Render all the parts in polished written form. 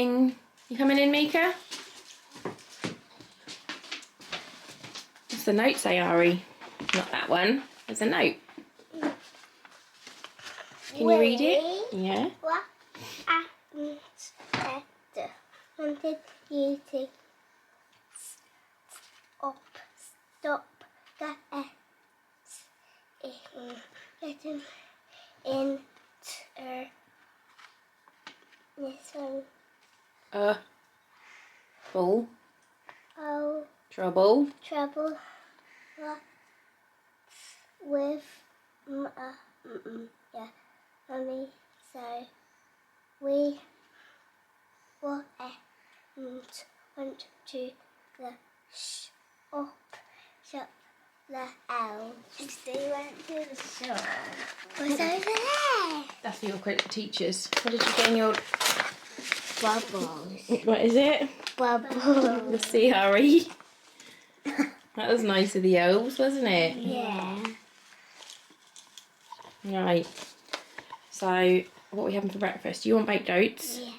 waiting. You coming in, Mika? What's the note say, Ari? Not that one. There's a note. Can you read it? Yeah. What wanted you to stop the getting into this one. Ball. Oh, Trouble. trouble with Mummy. So we went to the shop the elves. They went to the shop. What's over there? That's for your teachers. What did you get in your... Bubbles. What is it? Bubbles. Let's see, Harry. That was nice of the elves, wasn't it? Yeah. Right. So, what are we having for breakfast? Do you want baked oats? Yeah.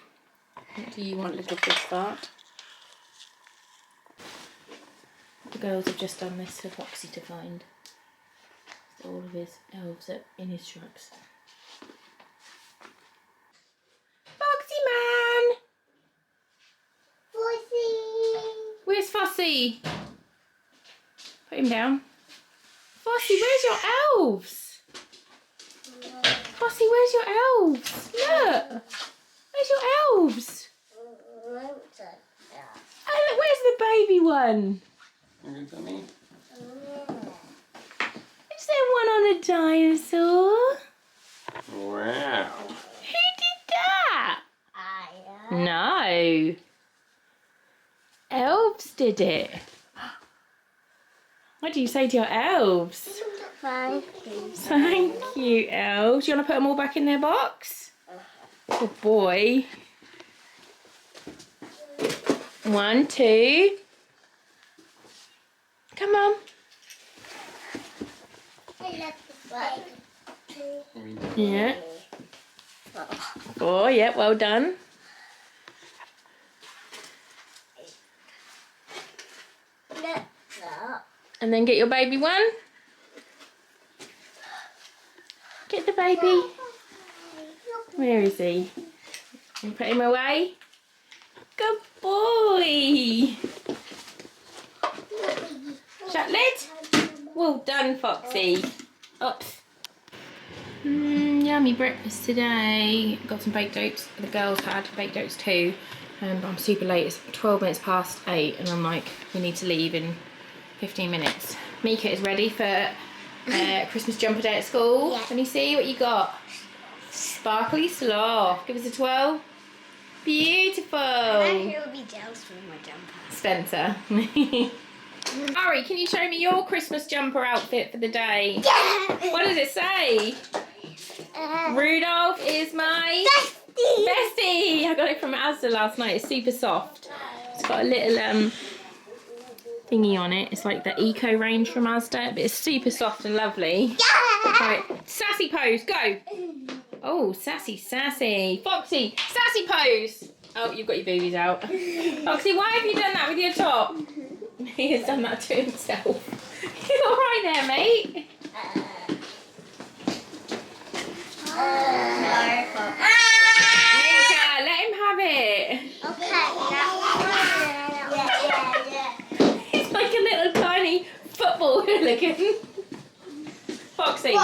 What do you want, little fish fart? The girls have just done this for Foxy to find. All of his elves are in his trucks. Foxy man! Foxy. Where's Foxy? Put him down. Foxy, where's your elves? Foxy, where's your elves? Look! Where's your elves? Oh, look, where's the baby one? Is there one on a dinosaur? Wow. Who did that? I No. Elves did it. What do you say to your elves? Thank Thank you, elves. You want to put them all back in their box? Good boy. 1, 2. Come on. I love the bug. Yeah. Oh, yeah, well done. And then get your baby one. Get the baby. Where is he? Can you put him away? Good boy. Shut lid. Well done, Foxy. Oops. Yummy breakfast today. Got some baked oats. The girls had baked oats too. But I'm super late. It's 12 minutes past 8 and I'm like, we need to leave in 15 minutes. Mika is ready for Christmas jumper day at school. Yeah. Let me see what you got. Sparkly sloth. Give us a twirl. Beautiful. He'll be jealous with my jumper. Spencer. Ari, can you show me your Christmas jumper outfit for the day? Yeah. What does it say? Rudolph is my bestie. I got it from Asda last night. It's super soft. It's got a little thingy on it. It's like the eco range from Asda, but it's super soft and lovely. Right, sassy pose, go. Oh, sassy. Foxy, sassy pose. Oh, you've got your boobies out. Foxy, why have you done that with your top? He has done that to himself. You all right there, mate? Mika, let him have it. He's like a little tiny football hooligan. Foxy.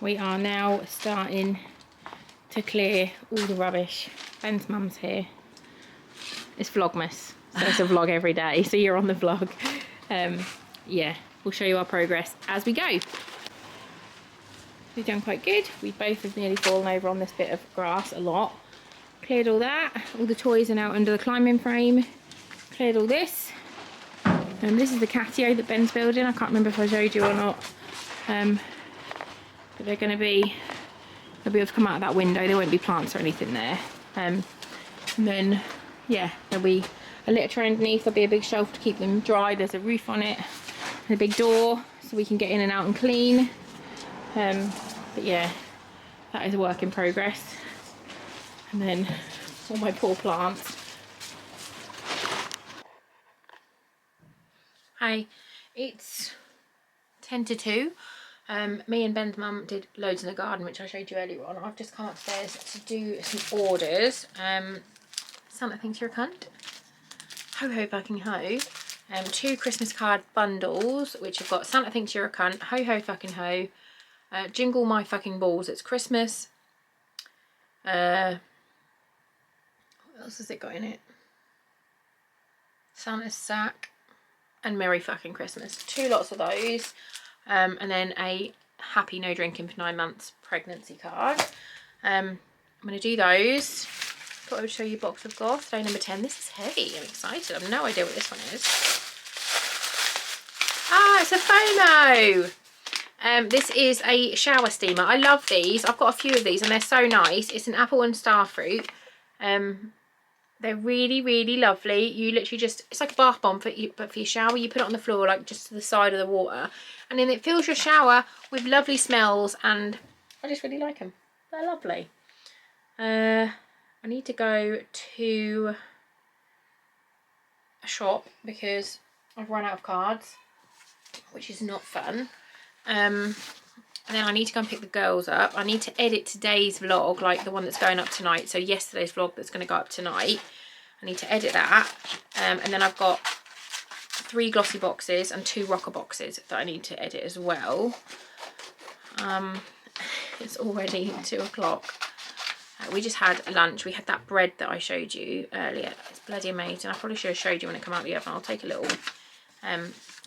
we are now starting to clear all the rubbish. Ben's mum's here. It's Vlogmas, so it's a vlog every day, so you're on the vlog. Yeah, we'll show you our progress as we go. We've done quite good. We both have nearly fallen over on this bit of grass a lot. Cleared all that. All the toys are now under the climbing frame. Cleared all this. This is the catio that Ben's building. I can't remember if I showed you or not. But they're going to be, they'll be able to come out of that window. There won't be plants or anything there. And then, yeah, there'll be a litter tray underneath. There'll be a big shelf to keep them dry. There's a roof on it and a big door so we can get in and out and clean. But yeah, that is a work in progress. And then all my poor plants. Hi, it's 10 to 2. Me and Ben's mum did loads in the garden, which I showed you earlier on. I've just come upstairs to do some orders. Santa thinks you're a cunt. Ho ho fucking ho. 2 Christmas card bundles, which have got Santa thinks you're a cunt, ho ho fucking ho, jingle my fucking balls, it's Christmas. What else has it got in it? Santa's sack and Merry fucking Christmas. 2 lots of those. And then a happy no drinking for 9 months pregnancy card. I'm going to do those. Thought I would show you a box of goth. Day number 10. This is heavy. I'm excited. I have no idea what this one is. Ah, it's a FOMO. This is a shower steamer. I love these. I've got a few of these and they're so nice. It's an apple and starfruit. They're really, really lovely. You literally just, it's like a bath bomb, but for your shower, you put it on the floor, like just to the side of the water. And then it fills your shower with lovely smells, and I just really like them. They're lovely. I need to go to a shop because I've run out of cards, which is not fun. And then I need to go and pick the girls up. I need to edit today's vlog, like the one that's going up tonight. So yesterday's vlog that's going to go up tonight. I need to edit that. And then I've got 3 glossy boxes and 2 rocker boxes that I need to edit as well. It's already 2 o'clock. We just had lunch. We had that bread that I showed you earlier. It's bloody amazing. I probably should have showed you when it came out of the oven. I'll take a little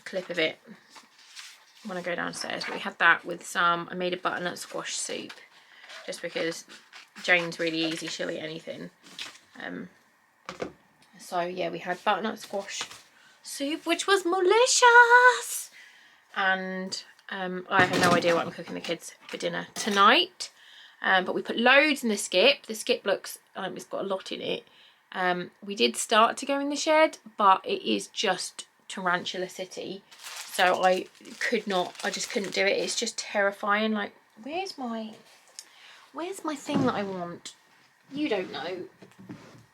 clip of it when I go downstairs. But we had that with some, I made a butternut squash soup just because Jane's really easy, she'll eat anything. So yeah, we had butternut squash soup, which was malicious, and I have no idea what I'm cooking the kids for dinner tonight, but we put loads in the skip. The skip looks, it's got a lot in it. We did start to go in the shed, but it is just Tarantula City. So I just couldn't do it. It's just terrifying. Like, where's my thing that I want? You don't know.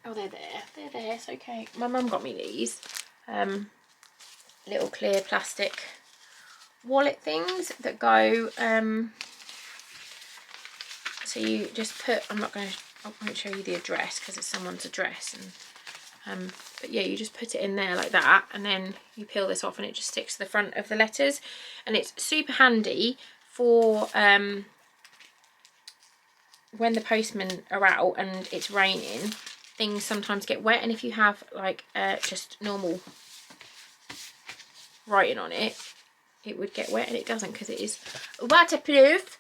Oh, they're there. They're there. It's okay. My mum got me these little clear plastic wallet things that go. So you just put. I won't show you the address because it's someone's address, and but yeah, you just put it in there like that, and then you peel this off and it just sticks to the front of the letters, and it's super handy for when the postmen are out and it's raining. Things sometimes get wet, and if you have like just normal writing on it, it would get wet, and it doesn't because it is waterproof.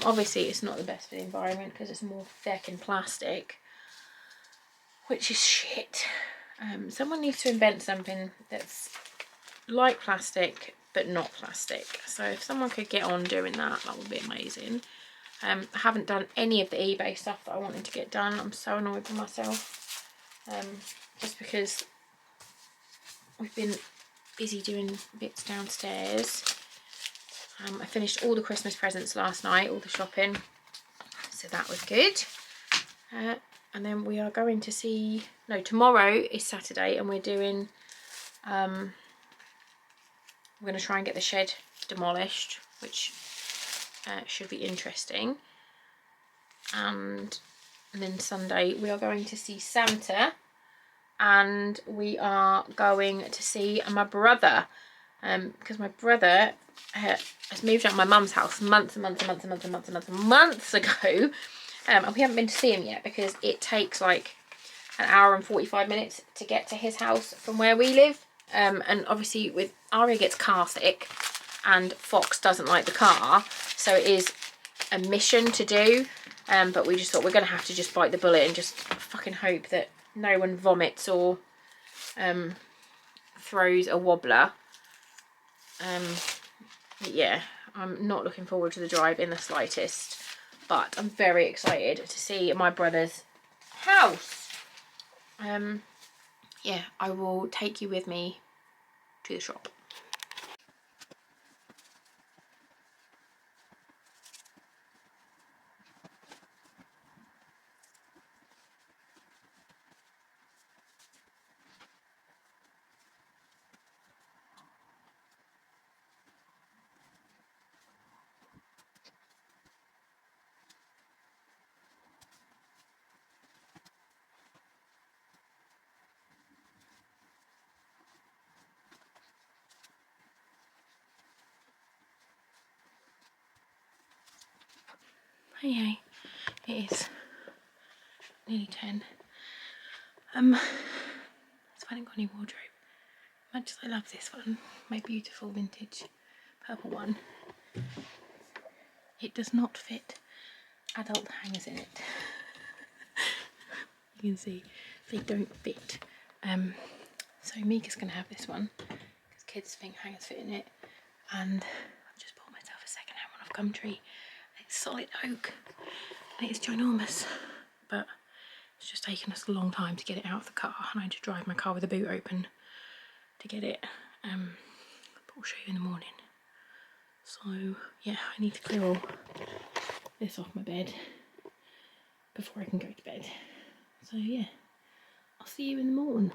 Obviously it's not the best for the environment because it's more feckin' plastic, which is shit. Someone needs to invent something that's like plastic but not plastic. So if someone could get on doing that, that would be amazing. I haven't done any of the eBay stuff that I wanted to get done. I'm so annoyed with myself. Just because we've been busy doing bits downstairs. I finished all the Christmas presents last night, all the shopping. So that was good. And then we are going to see, no, tomorrow is Saturday, and we're doing, we're going to try and get the shed demolished, which should be interesting. And then Sunday we are going to see Santa, and we are going to see my brother, because my brother has moved out of my mum's house months ago. And we haven't been to see him yet because it takes like an hour and 45 minutes to get to his house from where we live. And obviously with Aria gets car sick and Fox doesn't like the car, so it is a mission to do. But we just thought we're going to have to just bite the bullet and just fucking hope that no one vomits or throws a wobbler. Yeah, I'm not looking forward to the drive in the slightest, but I'm very excited to see my brother's house. Yeah, I will take you with me to the shop. Hey, it is nearly 10. So I haven't got any wardrobe. Much as I love this one, my beautiful vintage purple one, it does not fit adult hangers in it. You can see they don't fit. So Mika's gonna have this one because kids think hangers fit in it, and I've just bought myself a second-hand one off Gumtree. It's solid oak and it's ginormous, but it's just taken us a long time to get it out of the car, and I had to drive my car with the boot open to get it. But I'll show you in the morning. So yeah, I need to clear all this off my bed before I can go to bed. So yeah, I'll see you in the morning.